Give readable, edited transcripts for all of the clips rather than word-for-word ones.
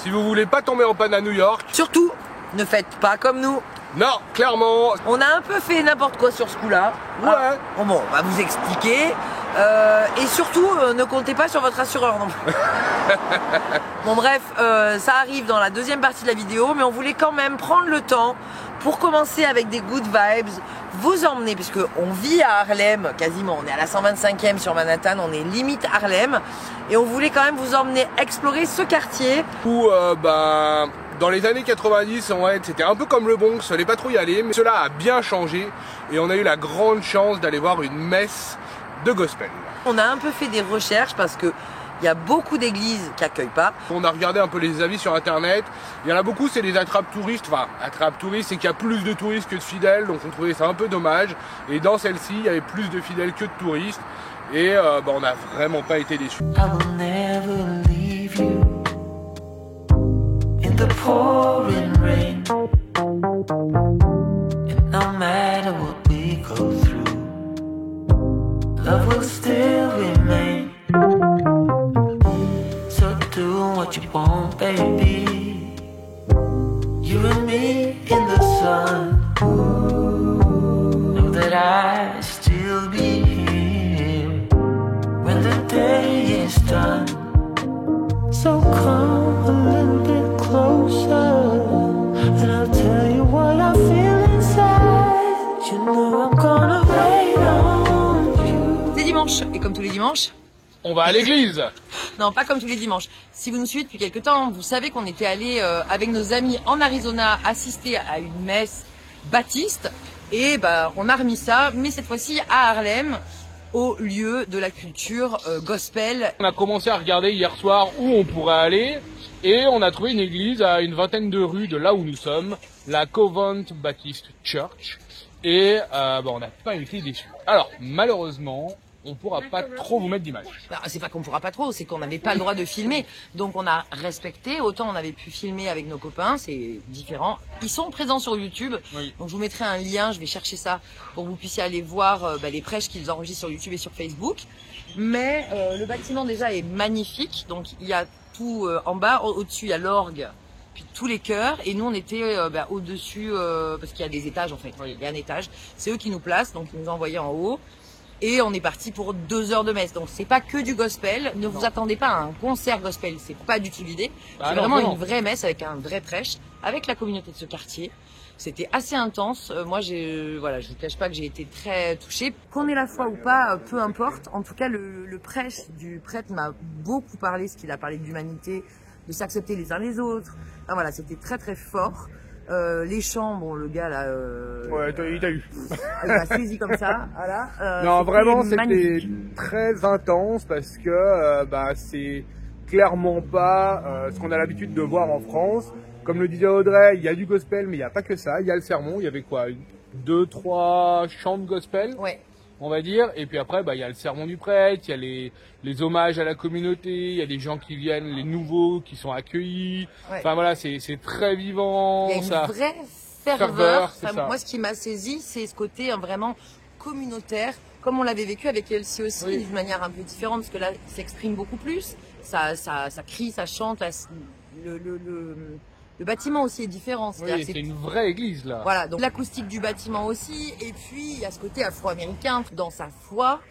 Si vous voulez pas tomber en panne à New York, Surtout, ne faites pas comme nous. non, clairement, On a un peu fait n'importe quoi sur ce coup-là. ouais. Bon, on va vous expliquer. Et surtout, ne comptez pas sur votre assureur non plus. Bon bref, ça arrive dans la deuxième partie de la vidéo, mais on voulait quand même prendre le temps pour commencer avec des good vibes, vous emmener, puisque on vit à Harlem, quasiment, on est à la 125e sur Manhattan, on est limite Harlem, et on voulait quand même vous emmener explorer ce quartier. Où, dans les années 90, ouais, c'était un peu comme le Bronx, fallait pas trop y aller, mais cela a bien changé et on a eu la grande chance d'aller voir une messe de gospel. On a un peu fait des recherches parce que il y a beaucoup d'églises qui accueillent pas. On a regardé un peu les avis sur internet, il y en a beaucoup, c'est des attrape-touristes, enfin, attrape-touristes, c'est qu'il y a plus de touristes que de fidèles, donc on trouvait ça un peu dommage, et dans celle-ci, il y avait plus de fidèles que de touristes, et on n'a vraiment pas été déçus. I will never leave you in the pouring rain. And no matter what we go through, love will still remain. So do what you want, baby. You and me in the sun. Know that I still be here when the day is done. So come a little bit closer, and I'll tell you what I feel inside. You know I'm gonna wait on you. C'est dimanche, et comme tous les dimanches, On va à l'église. non pas comme tous les dimanches, si vous nous suivez depuis quelques temps, vous savez qu'on était allé avec nos amis en Arizona assister à une messe baptiste, et on a remis ça, mais cette fois-ci à Harlem, au lieu de la culture gospel. On a commencé à regarder hier soir où on pourrait aller et on a trouvé une église à une vingtaine de rues de là où nous sommes, la Covent Baptist Church, et on n'a pas été déçus. Alors malheureusement, on pourra pas trop vous mettre d'image. C'est pas qu'on pourra pas trop, c'est qu'on n'avait pas le droit de filmer. Donc on a respecté, autant on avait pu filmer avec nos copains, c'est différent. Ils sont présents sur YouTube, Oui. donc je vous mettrai un lien, je vais chercher ça pour que vous puissiez aller voir les prêches qu'ils enregistrent sur YouTube et sur Facebook. Mais le bâtiment déjà est magnifique, donc il y a tout en bas, au-dessus il y a l'orgue, puis tous les chœurs, et nous on était au-dessus, parce qu'il y a des étages en fait, Oui. il y a un étage, c'est eux qui nous placent, donc ils nous ont envoyés en haut. Et on est parti pour 2 heures de messe. Donc c'est pas que du gospel. Ne vous attendez pas à un concert gospel. C'est pas du tout l'idée. C'est non, vraiment non. une vraie messe avec un vrai prêche, avec la communauté de ce quartier. C'était assez intense. Moi, je vous cache pas que j'ai été très touchée. Qu'on ait la foi ou pas, peu importe. En tout cas, le prêche du prêtre m'a beaucoup parlé, ce qu'il a parlé de l'humanité, de s'accepter les uns les autres. Enfin, voilà, c'était très très fort. Les chants, bon, le gars là, Ouais, il t'a eu. il m'a saisi comme ça, voilà. Non, vraiment, c'était magnifique. très intense parce que c'est clairement pas ce qu'on a l'habitude de voir en France. Comme le disait Audrey, il y a du gospel, mais il n'y a pas que ça. Il y a le sermon, il y avait quoi, 2-3 chants de gospel, Ouais. on va dire. Et puis après, il y a le sermon du prêtre, il y a les hommages à la communauté, il y a des gens qui viennent, les nouveaux qui sont accueillis. Ouais. Enfin voilà, c'est très vivant. Il y a une ça. vraie Ferveur, ferveur. c'est ça. Moi, ce qui m'a saisi, c'est ce côté vraiment communautaire, comme on l'avait vécu avec Elsie aussi, Oui. d'une manière un peu différente, parce que là, il s'exprime beaucoup plus. Ça crie, ça chante. Le bâtiment aussi est différent. Oui, C'est-à-dire que c'est une vraie église là. Voilà, donc l'acoustique du bâtiment aussi, et puis il y a ce côté afro-américain dans sa foi,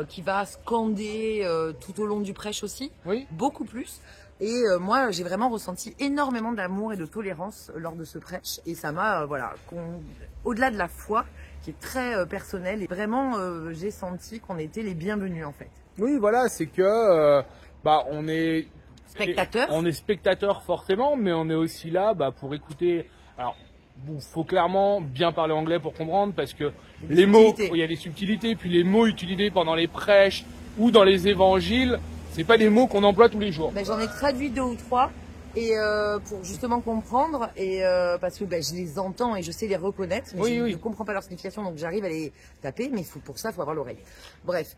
qui va scander tout au long du prêche aussi, Oui. beaucoup plus. Et moi, j'ai vraiment ressenti énormément d'amour et de tolérance lors de ce prêche, et ça m'a, au-delà de la foi, qui est très personnelle, et vraiment, j'ai senti qu'on était les bienvenus en fait. Oui, voilà, c'est que on est Spectateur. On est spectateur forcément, mais on est aussi là pour écouter. Alors, faut clairement bien parler anglais pour comprendre, parce que les mots, il y a des subtilités, puis les mots utilisés pendant les prêches ou dans les évangiles, c'est pas des mots qu'on emploie tous les jours. J'en ai traduit 2 ou 3, et pour justement comprendre, et parce que je les entends et je sais les reconnaître, mais je ne comprends pas leur signification, donc j'arrive à les taper, mais pour ça, il faut avoir l'oreille. Bref,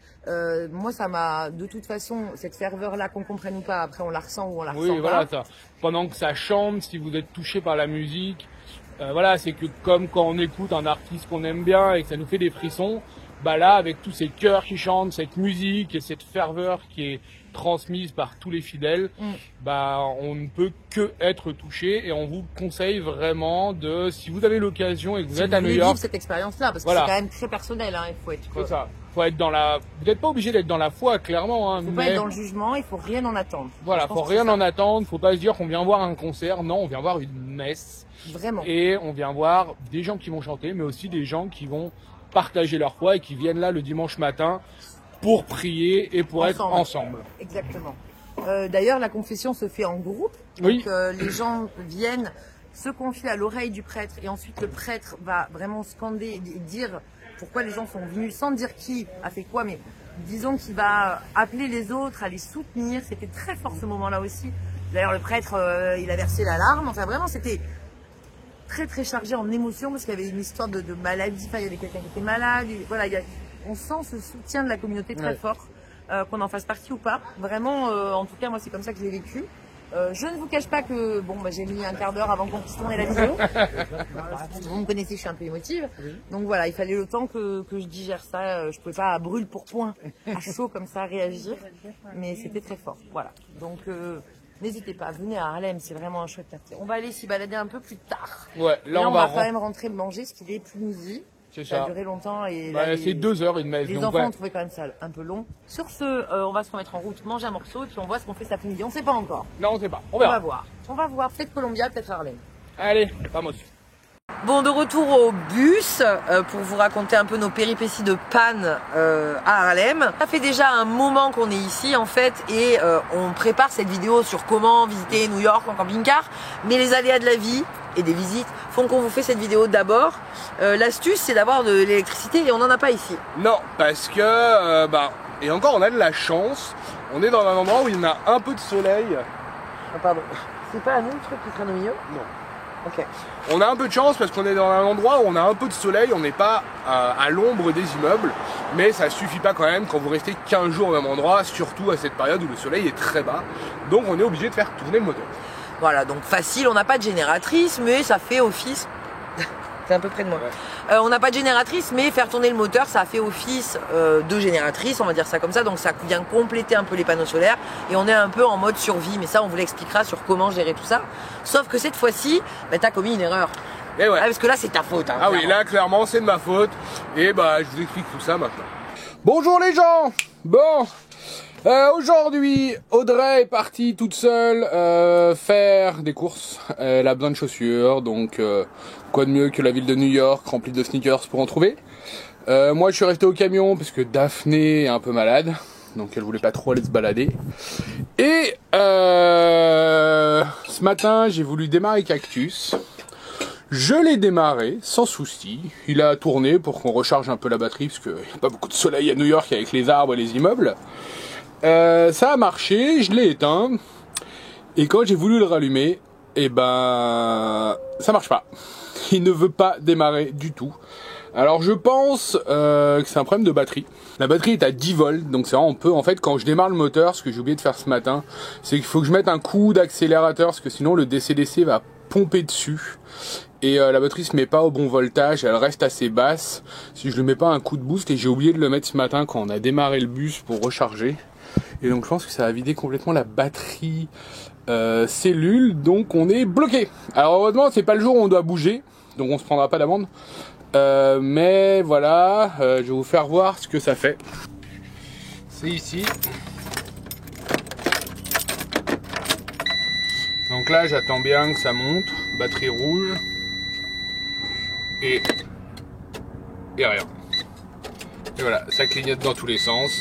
moi ça m'a, de toute façon, cette ferveur-là, qu'on comprenne ou pas, après on la ressent ou on la ressent pas. Oui, voilà, ça. Pendant que ça chante, si vous êtes touché par la musique, c'est que comme quand on écoute un artiste qu'on aime bien et que ça nous fait des frissons, bah là, avec tous ces chœurs qui chantent, cette musique et cette ferveur qui est transmise par tous les fidèles, bah on ne peut que être touché et on vous conseille vraiment de, si vous avez l'occasion et que vous êtes à New York, vivre cette expérience-là parce que voilà. c'est quand même très personnel, hein, il faut être. C'est ça. Faut être dans la. Vous n'êtes pas obligé d'être dans la foi, clairement. Hein, Faut mais pas être dans le jugement, il faut rien en attendre. voilà, faut rien en attendre. Faut pas se dire qu'on vient voir un concert. Non, on vient voir une messe. Vraiment. Et on vient voir des gens qui vont chanter, mais aussi des gens qui vont partager leur foi et qui viennent là le dimanche matin pour prier et pour être ensemble. Exactement. D'ailleurs, la confession se fait en groupe. Oui. Donc, les gens viennent se confier à l'oreille du prêtre et ensuite le prêtre va vraiment scander et dire pourquoi les gens sont venus sans dire qui a fait quoi, mais disons qu'il va appeler les autres à les soutenir. C'était très fort ce moment-là aussi. D'ailleurs, le prêtre, il a versé la larme. Enfin, vraiment, c'était très très chargé en émotion parce qu'il y avait une histoire de maladie. Enfin, il y avait quelqu'un qui était malade. Voilà, on sent ce soutien de la communauté très fort, qu'on en fasse partie ou pas. Vraiment, en tout cas, moi, c'est comme ça que je l'ai vécu. Je ne vous cache pas que j'ai mis un quart d'heure avant qu'on puisse tourner la vidéo. Vous me connaissez, je suis un peu émotive. Donc voilà, il fallait le temps que je digère ça. Je pouvais pas à brûle pour point, à chaud comme ça réagir. Mais c'était très fort. Voilà. Donc n'hésitez pas, venez à Harlem, c'est vraiment un chouette quartier. On va aller s'y balader un peu plus tard. Ouais, là on va quand même rentrer manger ce qu'il est plus midi. C'est ça ça. a duré longtemps et c'est 2 heures une messe. Les enfants ont trouvé quand même ça un peu long. Sur ce, on va se remettre en route, manger un morceau et puis on voit ce qu'on fait cet après-midi. On sait pas encore. Non, on sait pas. On va verra. voir. On va voir. Peut-être Columbia, peut-être Harlem. Allez, vamos. Bon, de retour au bus pour vous raconter un peu nos péripéties de panne à Harlem. Ça fait déjà un moment qu'on est ici en fait et on prépare cette vidéo sur comment visiter New York en camping-car. Mais les aléas de la vie et des visites font qu'on vous fait cette vidéo d'abord. L'astuce c'est d'avoir de l'électricité et on n'en a pas ici. Non, parce que, et encore on a de la chance. On est dans un endroit où il y en a un peu de soleil. Ah, pardon. C'est pas à nous le truc qui traîne au milieu? Non. Ok. On a un peu de chance parce qu'on est dans un endroit où on a un peu de soleil, on n'est pas à l'ombre des immeubles, mais ça suffit pas quand même quand vous restez 15 jours au même endroit, surtout à cette période où le soleil est très bas. Donc on est obligé de faire tourner le moteur. Voilà, donc facile, on n'a pas de génératrice, mais ça fait office. C'est un peu près de moi. Ouais. On n'a pas de génératrice, mais faire tourner le moteur, ça fait office de génératrice, on va dire ça comme ça. Donc ça vient compléter un peu les panneaux solaires et on est un peu en mode survie. Mais ça, on vous l'expliquera sur comment gérer tout ça. Sauf que cette fois-ci, t'as commis une erreur. Et ouais. Parce que là, c'est ta faute. Hein, ah oui, là, clairement, c'est de ma faute. Et je vous explique tout ça maintenant. Bonjour les gens. Bon. Aujourd'hui, Audrey est partie toute seule faire des courses. Elle a besoin de chaussures, donc quoi de mieux que la ville de New York remplie de sneakers pour en trouver. Moi, je suis resté au camion parce que Daphné est un peu malade, donc elle voulait pas trop aller se balader. Et ce matin, j'ai voulu démarrer Cactus. Je l'ai démarré sans souci. Il a tourné pour qu'on recharge un peu la batterie parce qu'il n'y a pas beaucoup de soleil à New York avec les arbres et les immeubles. Ça a marché, je l'ai éteint. Et quand j'ai voulu le rallumer, ça marche pas. Il ne veut pas démarrer du tout. Alors je pense que c'est un problème de batterie. La batterie est à 10 volts, donc c'est vraiment en fait quand je démarre le moteur, ce que j'ai oublié de faire ce matin, c'est qu'il faut que je mette un coup d'accélérateur parce que sinon le DC-DC va pomper dessus. Et la batterie se met pas au bon voltage, elle reste assez basse si je lui mets pas un coup de boost, et j'ai oublié de le mettre ce matin quand on a démarré le bus pour recharger. Et donc je pense que ça a vidé complètement la batterie cellule, donc on est bloqué. Alors heureusement c'est pas le jour où on doit bouger, donc on se prendra pas d'amende. Mais voilà, je vais vous faire voir ce que ça fait. C'est ici. Donc là j'attends bien que ça monte, batterie rouge. Et rien. Et voilà, ça clignote dans tous les sens.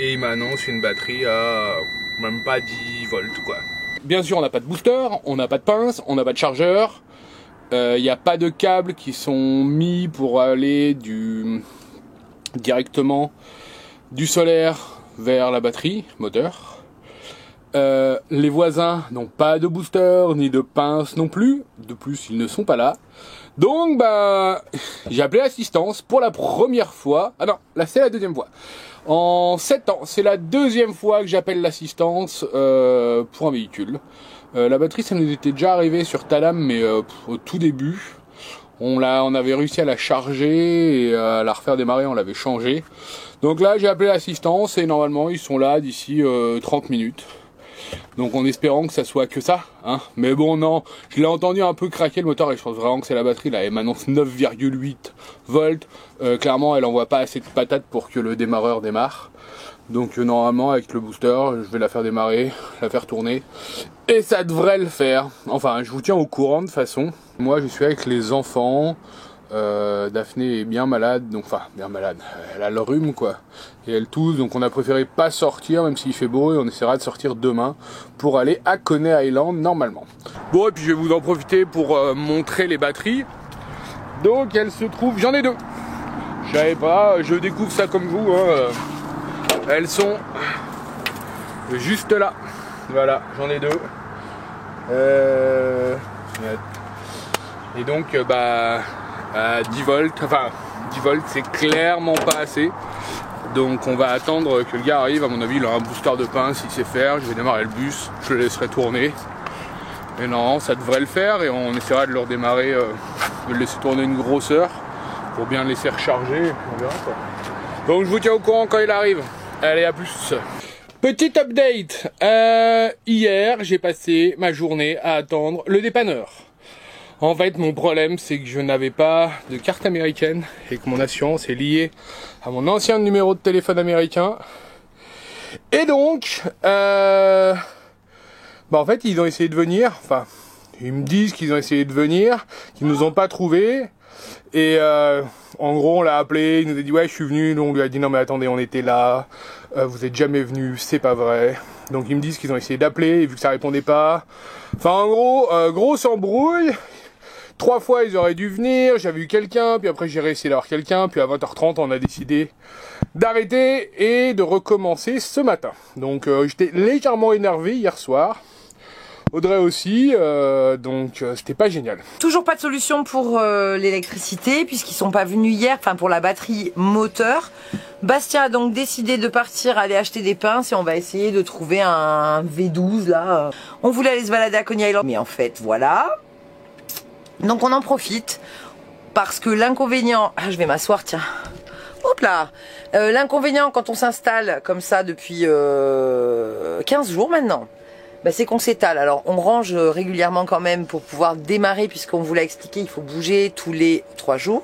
Et il m'annonce une batterie à même pas 10 volts quoi. Bien sûr on n'a pas de booster, on n'a pas de pince, on n'a pas de chargeur. Il n'y a pas de câbles qui sont mis pour aller directement du solaire vers la batterie moteur. Les voisins n'ont pas de booster ni de pince non plus. De plus ils ne sont pas là. Donc j'ai appelé l'assistance pour la première fois. Ah non, là c'est la deuxième fois. En 7 ans, c'est la deuxième fois que j'appelle l'assistance pour un véhicule. La batterie ça nous était déjà arrivé sur Talam, mais au tout début. on avait réussi à la charger et à la refaire démarrer, on l'avait changée. Donc là j'ai appelé l'assistance et normalement ils sont là d'ici 30 minutes. Donc en espérant que ça soit que ça, hein. Mais bon non, je l'ai entendu un peu craquer le moteur et je pense vraiment que c'est la batterie là. Elle m'annonce 9,8 volts. Clairement elle envoie pas assez de patates pour que le démarreur démarre. Donc normalement avec le booster, je vais la faire démarrer, la faire tourner. Et ça devrait le faire. Enfin je vous tiens au courant de toute façon. Moi je suis avec les enfants. Daphné est bien malade, donc enfin bien malade, elle a le rhume quoi, et elle tousse, donc on a préféré pas sortir même s'il fait beau et on essaiera de sortir demain pour aller à Coney Island normalement. Bon et puis je vais vous en profiter pour montrer les batteries. Donc elles se trouvent, j'en ai deux, je savais pas, je découvre ça comme vous, hein. Elles sont juste là, voilà, j'en ai deux. Et donc bah 10 volts, enfin 10 volts c'est clairement pas assez. Donc on va attendre que le gars arrive, à mon avis il a un booster de pince, il sait faire, je vais démarrer le bus, je le laisserai tourner. Et non, ça devrait le faire et on essaiera de le redémarrer, de le laisser tourner une grosse heure pour bien le laisser recharger, on verra quoi. Donc je vous tiens au courant quand il arrive. Allez, à plus. Petit update, hier j'ai passé ma journée à attendre le dépanneur. En fait, mon problème, c'est que je n'avais pas de carte américaine et que mon assurance est liée à mon ancien numéro de téléphone américain. Et donc, en fait, ils ont essayé de venir. Enfin, ils me disent qu'ils ont essayé de venir, qu'ils nous ont pas trouvés. Et en gros, on l'a appelé, il nous a dit ouais, je suis venu. Donc on lui a dit non mais attendez, on était là. Vous êtes jamais venu, c'est pas vrai. Donc ils me disent qu'ils ont essayé d'appeler et vu que ça répondait pas. Enfin, en gros, grosse embrouille. 3 fois ils auraient dû venir, j'avais eu quelqu'un, puis après j'ai réussi d'avoir quelqu'un, puis à 20h30 on a décidé d'arrêter et de recommencer ce matin. Donc j'étais légèrement énervé hier soir, Audrey aussi, donc c'était pas génial. Toujours pas de solution pour l'électricité puisqu'ils sont pas venus hier, enfin pour la batterie moteur. Bastien a donc décidé de partir aller acheter des pinces et on va essayer de trouver un V12 là. On voulait aller se balader à Coney Island, mais en fait voilà. Donc on en profite parce que l'inconvénient, je vais m'asseoir tiens, hop là, l'inconvénient quand on s'installe comme ça depuis 15 jours maintenant, bah, c'est qu'on s'étale. Alors on range régulièrement quand même pour pouvoir démarrer puisqu'on vous l'a expliqué, il faut bouger tous les 2-3 jours.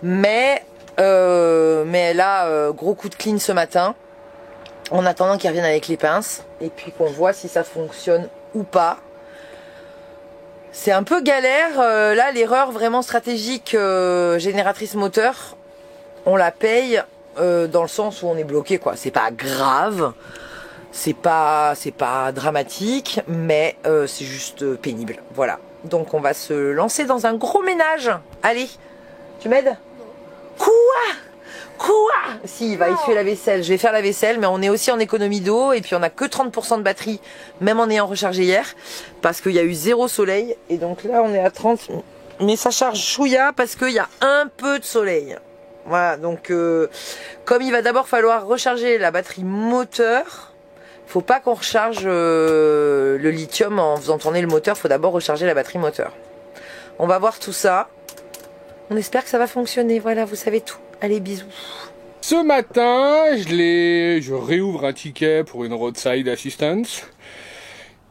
Mais là, gros coup de clean ce matin, en attendant qu'ils reviennent avec les pinces et puis qu'on voit si ça fonctionne ou pas. C'est un peu galère, là l'erreur vraiment stratégique génératrice moteur, on la paye dans le sens où on est bloqué quoi, c'est pas grave, c'est pas dramatique, mais c'est juste pénible, voilà. Donc on va se lancer dans un gros ménage, allez, tu m'aides? Quoi? Si, il va essuyer la vaisselle, je vais faire la vaisselle, mais on est aussi en économie d'eau et puis on a que 30% de batterie, même en ayant rechargé hier, parce qu'il y a eu 0 soleil, et donc là on est à 30, mais ça charge chouïa parce qu'il y a un peu de soleil. Voilà, donc comme il va d'abord falloir recharger la batterie moteur, faut pas qu'on recharge le lithium en faisant tourner le moteur, faut d'abord recharger la batterie moteur. On va voir tout ça, on espère que ça va fonctionner, voilà, vous savez tout. Allez, bisous. Ce matin, je réouvre un ticket pour une roadside assistance.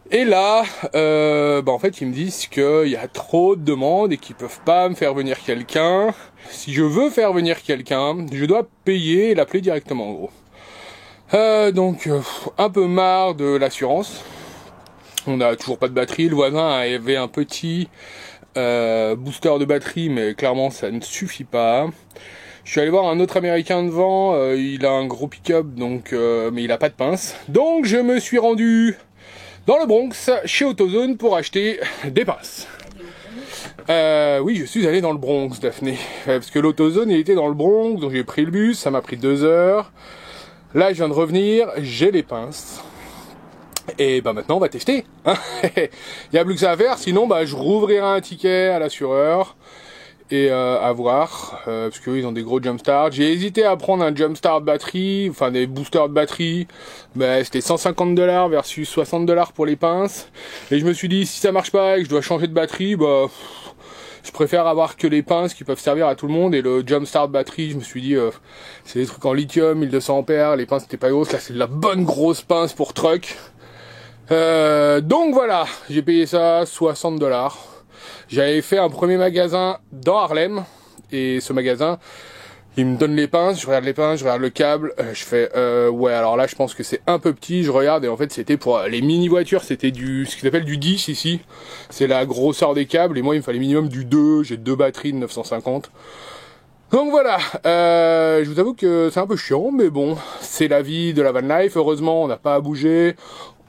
Et là, en fait, ils me disent qu'il y a trop de demandes et qu'ils peuvent pas me faire venir quelqu'un. Si je veux faire venir quelqu'un, je dois payer et l'appeler directement, en gros. Donc, un peu marre de l'assurance. On n'a toujours pas de batterie. Le voisin avait un petit booster de batterie, mais clairement, ça ne suffit pas. Je suis allé voir un autre américain devant, il a un gros pick-up, donc mais il a pas de pince. Donc je me suis rendu dans le Bronx, chez AutoZone, pour acheter des pinces. Oui, je suis allé dans le Bronx, Daphné, parce que l'AutoZone il était dans le Bronx, donc j'ai pris le bus, ça m'a pris 2 heures. Là je viens de revenir, j'ai les pinces. Et maintenant on va tester. Il n'y a plus que ça à faire, sinon je rouvrirai un ticket à l'assureur. Et à voir, parce qu'ils ont des gros jumpstart. J'ai hésité à prendre un jumpstart batterie, enfin des boosters de batterie, mais c'était 150$ versus 60$ pour les pinces. Et je me suis dit, si ça marche pas et que je dois changer de batterie, Je préfère avoir que les pinces qui peuvent servir à tout le monde, et le Jumpstart batterie, je me suis dit, c'est des trucs en lithium, 1200 ampères, les pinces n'étaient pas grosses, là c'est de la bonne grosse pince pour truck. Donc voilà, j'ai payé ça 60 $. J'avais fait un premier magasin dans Harlem, et ce magasin, il me donne les pinces, je regarde les pinces, je regarde le câble, je fais ouais, alors là je pense que c'est un peu petit, je regarde, et en fait c'était pour les mini voitures, c'était ce qu'ils appellent du 10 ici, c'est la grosseur des câbles, et moi il me fallait minimum du 2, j'ai 2 batteries de 950. Donc voilà, je vous avoue que c'est un peu chiant, mais bon, c'est la vie de la van life. Heureusement on n'a pas à bouger,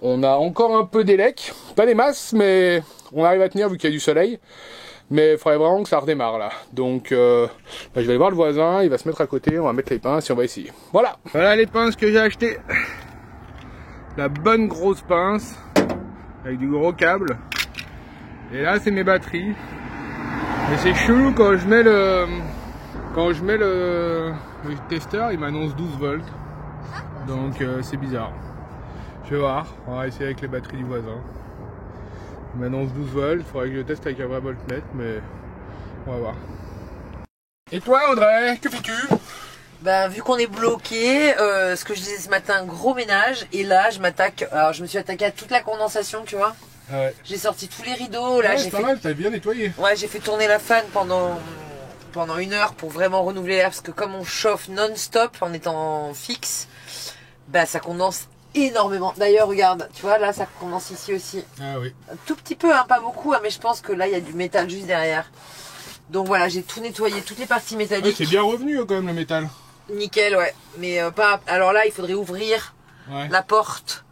on a encore un peu d'élec, pas des masses, mais on arrive à tenir vu qu'il y a du soleil. Mais il faudrait vraiment que ça redémarre là. Donc je vais aller voir le voisin, il va se mettre à côté, on va mettre les pinces et on va essayer. Voilà. Voilà les pinces que j'ai achetées. La bonne grosse pince, avec du gros câble. Et là c'est mes batteries. Mais c'est chelou quand je mets le testeur, il m'annonce 12 volts. Donc c'est bizarre. Je vais voir, on va essayer avec les batteries du voisin. Il m'annonce 12 volts, il faudrait que je teste avec un vrai voltmètre, mais on va voir. Et toi Audrey, que fais-tu? Ben, vu qu'on est bloqué, ce que je disais ce matin, gros ménage, et là je m'attaque, alors je me suis attaqué à toute la condensation, tu vois. Ah ouais. J'ai sorti tous les rideaux, là Ouais, j'ai c'est pas fait... mal, t'as bien nettoyé. Ouais, j'ai fait tourner la fan pendant 1 heure pour vraiment renouveler l'air, parce que comme on chauffe non-stop en étant fixe, bah ça condense énormément. D'ailleurs, regarde, tu vois, là ça condense ici aussi. Ah oui. Un tout petit peu, hein, pas beaucoup, hein, mais je pense que là il y a du métal juste derrière. Donc voilà, j'ai tout nettoyé, toutes les parties Ouais, métalliques. c'est bien revenu quand même le métal. Nickel, ouais. Mais pas. Alors là, il faudrait ouvrir la porte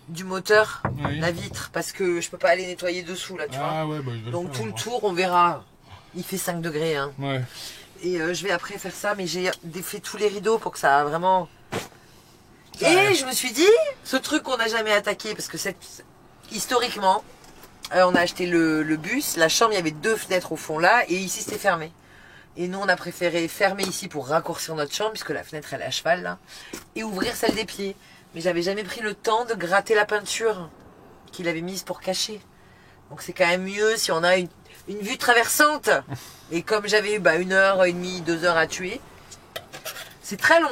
du moteur, la vitre, parce que je peux pas aller nettoyer dessous là, tu vois. Ouais, bah, je vais Donc faire, tout le tour, on verra. Il fait 5 degrés, hein. Ouais. Et je vais après faire ça, mais j'ai défait tous les rideaux pour que ça vraiment. Ouais. Et je me suis dit, ce truc qu'on n'a jamais attaqué, parce que historiquement, on a acheté le bus, la chambre, il y avait 2 fenêtres au fond là, et ici c'était fermé. Et nous on a préféré fermer ici pour raccourcir notre chambre, puisque la fenêtre elle est à cheval là, et ouvrir celle des pieds. Mais j'avais jamais pris le temps de gratter la peinture qu'il avait mise pour cacher. Donc c'est quand même mieux si on a une vue traversante. Et comme j'avais eu 1h30, 2 heures à tuer, c'est très long.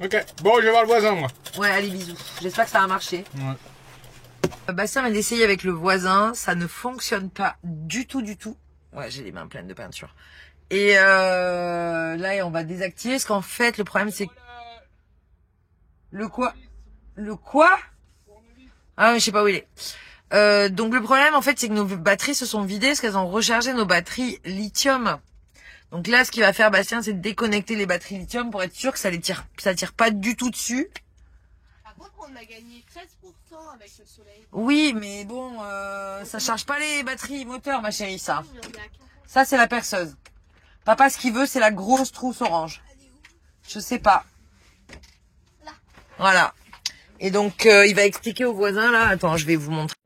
Ok, bon, je vais voir le voisin moi. Ouais, allez, bisous. J'espère que ça va marcher. Ouais. Bastien m'a d'essayer avec le voisin, ça ne fonctionne pas du tout, du tout. Ouais, j'ai les mains pleines de peinture. Et là, on va désactiver, parce qu'en fait, le problème, c'est... Le quoi? Le quoi? Ah, mais je sais pas où il est. Donc le problème, en fait, c'est que nos batteries se sont vidées, parce qu'elles ont rechargé nos batteries lithium. Donc là, ce qu'il va faire Bastien, c'est de déconnecter les batteries lithium pour être sûr que ça tire pas du tout dessus. Par contre, on a gagné 13% avec le soleil. Oui, mais bon, ça charge pas les batteries moteurs, ma chérie, ça. On est à 40. Ça, c'est la perceuse. Papa, ce qu'il veut, c'est la grosse trousse orange. Je sais pas. Là. Voilà. Et donc, il va expliquer au voisin, là. Attends, je vais vous montrer.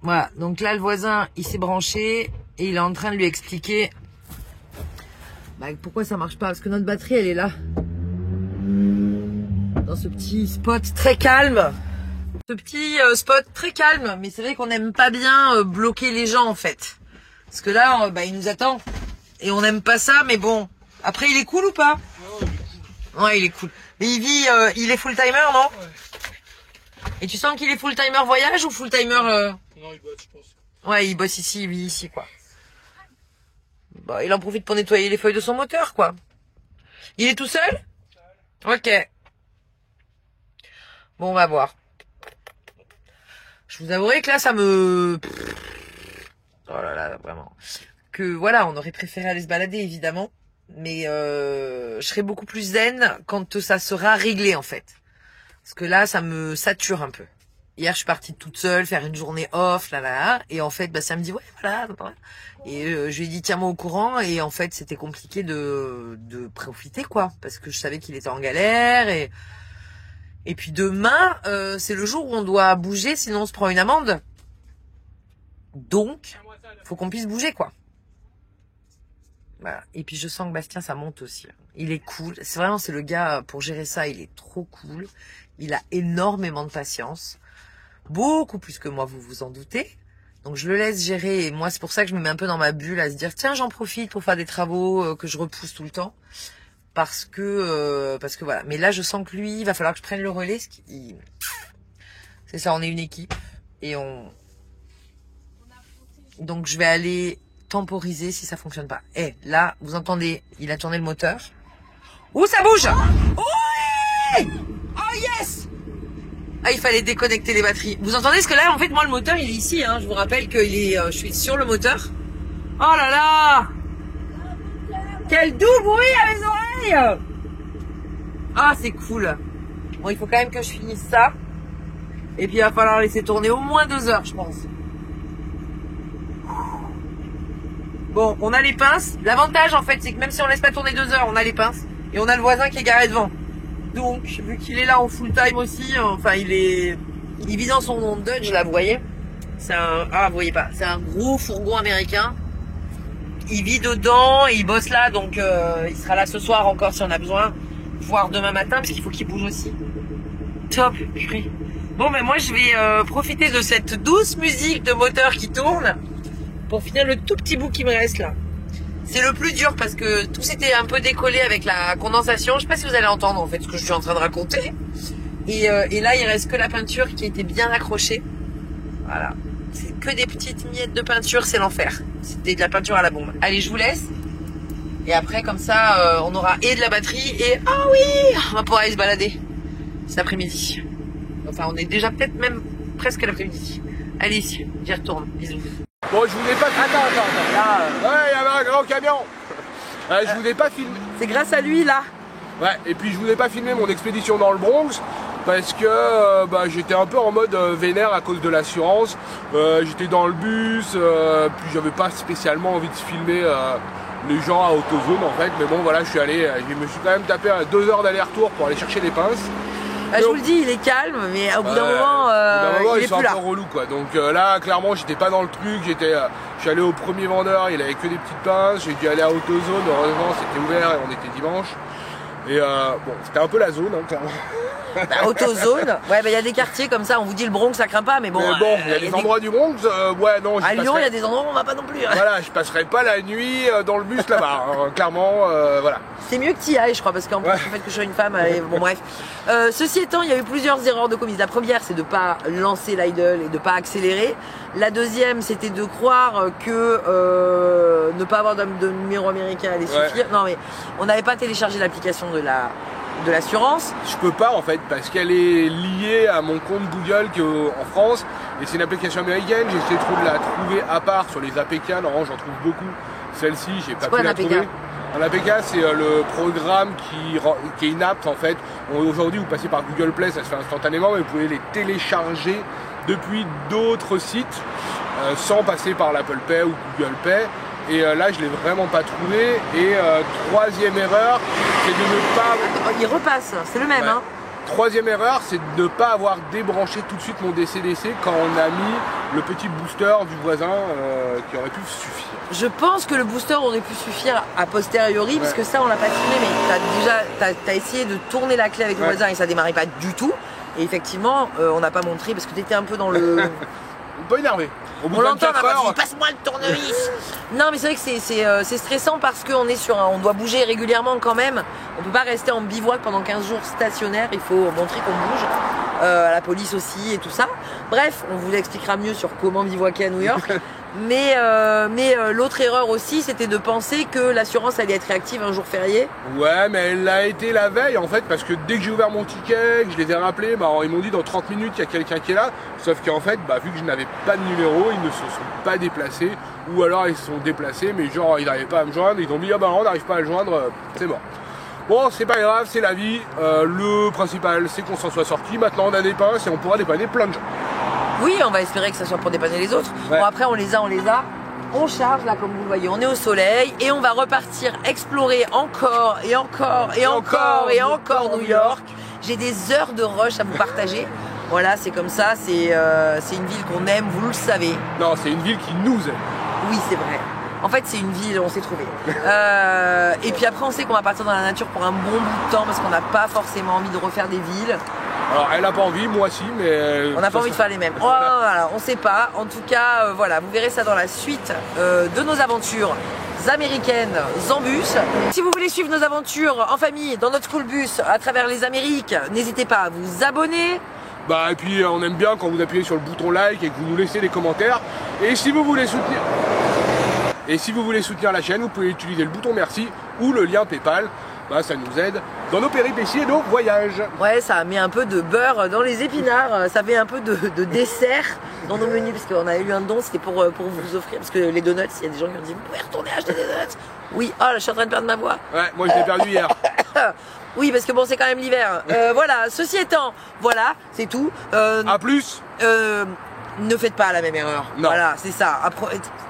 Voilà. Donc là, le voisin, il s'est branché et il est en train de lui expliquer pourquoi ça marche pas. Parce que notre batterie, elle est là. Dans ce petit spot très calme. Ce petit spot très calme. Mais c'est vrai qu'on n'aime pas bien bloquer les gens, en fait. Parce que là, il nous attend. Et on n'aime pas ça, mais bon. Après, il est cool ou pas? Ouais, il est cool. Mais il est full timer, non? Ouais. Et tu sens qu'il est full timer voyage ou full timer Non, il bosse, je pense. Ouais, il bosse ici, il vit ici, quoi. Bah, il en profite pour nettoyer les feuilles de son moteur, quoi. Il est tout seul? Ok. Bon, on va voir. Je vous avouerai que là, ça me... Oh là là, vraiment. Que voilà, on aurait préféré aller se balader, évidemment. Mais je serai beaucoup plus zen quand ça sera réglé, en fait. Parce que là, ça me sature un peu. Hier, je suis partie toute seule faire une journée off, là. Et en fait, ça me dit, ouais, voilà. Et je lui ai dit, tiens-moi au courant. Et en fait, c'était compliqué de profiter, quoi. Parce que je savais qu'il était en galère. Et puis demain, c'est le jour où on doit bouger, sinon on se prend une amende. Donc, faut qu'on puisse bouger, quoi. Voilà. Et puis je sens que Bastien, ça monte aussi. Il est cool. C'est vraiment, c'est le gars pour gérer ça. Il est trop cool. Il a énormément de patience. Beaucoup plus que moi, vous vous en doutez. Donc je le laisse gérer et moi c'est pour ça que je me mets un peu dans ma bulle à se dire tiens j'en profite pour faire des travaux que je repousse tout le temps parce que voilà. Mais là je sens que lui il va falloir que je prenne le relais. C'est ça, on est une équipe et donc je vais aller temporiser si ça fonctionne pas. Et là vous entendez, il a tourné le moteur. Ouh ça bouge. Oui. Oh yes. Ah, il fallait déconnecter les batteries. Vous entendez? Parce que là, en fait, moi, le moteur, il est ici, hein. Je vous rappelle que je suis sur le moteur. Oh là là! Quel doux bruit à mes oreilles! Ah, c'est cool. Bon, il faut quand même que je finisse ça. Et puis, il va falloir laisser tourner au moins 2 heures, je pense. Bon, on a les pinces. L'avantage, en fait, c'est que même si on laisse pas tourner 2 heures, on a les pinces. Et on a le voisin qui est garé devant. Donc, vu qu'il est là en full time aussi, enfin, il vit dans son Dodge, là, vous voyez. C'est vous voyez pas, c'est un gros fourgon américain. Il vit dedans, et il bosse là, donc il sera là ce soir encore si on a besoin, voire demain matin, parce qu'il faut qu'il bouge aussi. Top, purée. Bon, mais moi, je vais profiter de cette douce musique de moteur qui tourne pour finir le tout petit bout qui me reste là. C'est le plus dur parce que tout s'était un peu décollé avec la condensation. Je sais pas si vous allez entendre en fait ce que je suis en train de raconter. Et là, il reste que la peinture qui était bien accrochée. Voilà. C'est que des petites miettes de peinture, c'est l'enfer. C'était de la peinture à la bombe. Allez, je vous laisse. Et après, comme ça, on aura et de la batterie et... Ah oui, on va pouvoir aller se balader cet après-midi. Enfin, on est déjà peut-être même presque à l'après-midi. Allez, j'y retourne. Bisous. Bon, je vous ai pas filmé. Attends. Là, Ouais, il y avait un grand camion. Je vous ai pas filmé. c'est grâce à lui, là. Ouais, et puis je vous ai pas filmé mon expédition dans le Bronx parce que j'étais un peu en mode vénère à cause de l'assurance. J'étais dans le bus, puis j'avais pas spécialement envie de filmer les gens à AutoZone en fait. Mais bon, voilà, je me suis quand même tapé 2 heures d'aller-retour pour aller chercher les pinces. Je vous le dis, il est calme, mais au bout d'un moment, il est ils sont plus un là. peu relous quoi. Donc là, clairement, j'étais pas dans le truc. Je suis allé au premier vendeur, il avait que des petites pinces. J'ai dû aller à AutoZone, heureusement, c'était ouvert et on était dimanche. Et bon, c'était un peu la zone, hein, clairement. AutoZone, ouais, il y a des quartiers comme ça. On vous dit le Bronx, ça craint pas, mais bon. Mais bon, il y a des endroits du Bronx, ouais, non. À Lyon, il y a des endroits où on va pas non plus. Hein. Voilà, je passerai pas la nuit dans le bus là-bas, hein, clairement, voilà. C'est mieux que t'y ailles, je crois, parce qu'en plus, le fait que je sois une femme, bon bref. Ceci étant, il y a eu plusieurs erreurs de commises. La première, c'est de pas lancer l'idle et de pas accélérer. La deuxième, c'était de croire que ne pas avoir de numéro américain allait suffire. Non, mais on n'avait pas téléchargé l'application de l'assurance. Je peux pas en fait parce qu'elle est liée à mon compte Google en France et c'est une application américaine. J'ai essayé de la trouver à part sur les APK. Normalement j'en trouve beaucoup. Celle-ci j'ai pas pu la trouver. Un APK c'est le programme qui est inapte en fait. Aujourd'hui vous passez par Google Play, ça se fait instantanément, mais vous pouvez les télécharger depuis d'autres sites sans passer par l'Apple Pay ou Google Pay. Et là, je l'ai vraiment pas trouvé. Et troisième erreur, c'est de ne pas... Attends, il repasse, c'est le même. Ouais. Hein. Troisième erreur, c'est de ne pas avoir débranché tout de suite mon DC-DC quand on a mis le petit booster du voisin qui aurait pu suffire. Je pense que le booster aurait pu suffire a posteriori, parce que ça, on l'a pas filmé, mais t'as essayé de tourner la clé avec le voisin et ça démarrait pas du tout. Et effectivement, on n'a pas montré parce que t'étais un peu dans le... Un peu énervé. On l'entend, passe-moi le tournevis. Non, mais c'est vrai que c'est stressant parce qu'on est on doit bouger régulièrement quand même. On peut pas rester en bivouac pendant 15 jours stationnaire. Il faut montrer qu'on bouge. À la police aussi et tout ça. Bref, on vous expliquera mieux sur comment bivouaquer à New York. Mais l'autre erreur aussi, c'était de penser que l'assurance allait être réactive un jour férié. Ouais, mais elle l'a été la veille en fait, parce que dès que j'ai ouvert mon ticket, que je les ai rappelés, ils m'ont dit dans 30 minutes il y a quelqu'un qui est là. Sauf qu'en fait, vu que je n'avais pas de numéro, ils ne se sont pas déplacés. Ou alors ils se sont déplacés, mais genre ils n'arrivaient pas à me joindre. Ils ont dit on n'arrive pas à le joindre, c'est mort. Bon, c'est pas grave, c'est la vie. Le principal, c'est qu'on s'en soit sorti. Maintenant, on a des pinces et on pourra dépanner plein de gens. Oui, on va espérer que ça soit pour dépanner les autres. Ouais. Bon, après, on les a. On charge, là, comme vous le voyez. On est au soleil et on va repartir explorer encore New York. J'ai des heures de rush à vous partager. Voilà, c'est comme ça. C'est une ville qu'on aime, vous le savez. Non, c'est une ville qui nous aime. Oui, c'est vrai. En fait, c'est une ville, on s'est trouvé. Et puis après, on sait qu'on va partir dans la nature pour un bon bout de temps parce qu'on n'a pas forcément envie de refaire des villes. Alors elle a pas envie, moi si, mais... On n'a pas envie de faire les mêmes. Oh, voilà, on sait pas. En tout cas, voilà, vous verrez ça dans la suite de nos aventures américaines en bus. Si vous voulez suivre nos aventures en famille dans notre school bus à travers les Amériques, n'hésitez pas à vous abonner. Bah et puis on aime bien quand vous appuyez sur le bouton like et que vous nous laissez des commentaires. Et si vous voulez soutenir la chaîne, vous pouvez utiliser le bouton merci ou le lien PayPal. Bah, ça nous aide dans nos péripéties et nos voyages. Ouais, ça met un peu de beurre dans les épinards, ça fait un peu de dessert dans nos menus, parce qu'on a eu un don, c'était pour vous offrir, parce que les donuts, il y a des gens qui ont dit, vous pouvez retourner acheter des donuts. Oui, oh là, je suis en train de perdre ma voix. Ouais, moi je l'ai perdu hier. Oui, parce que bon, c'est quand même l'hiver. Voilà, ceci étant, voilà, c'est tout. A plus. Ne faites pas la même erreur. Non. Voilà, c'est ça.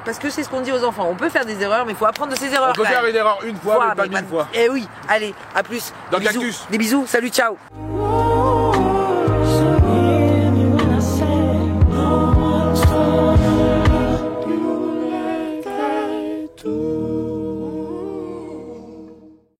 Parce que c'est ce qu'on dit aux enfants. On peut faire des erreurs, mais il faut apprendre de ses erreurs. On peut faire une erreur une fois, mais pas 1000 fois. Eh oui, allez, à plus. Dans Des bisous. Cactus. Des bisous, salut, ciao. Ooh.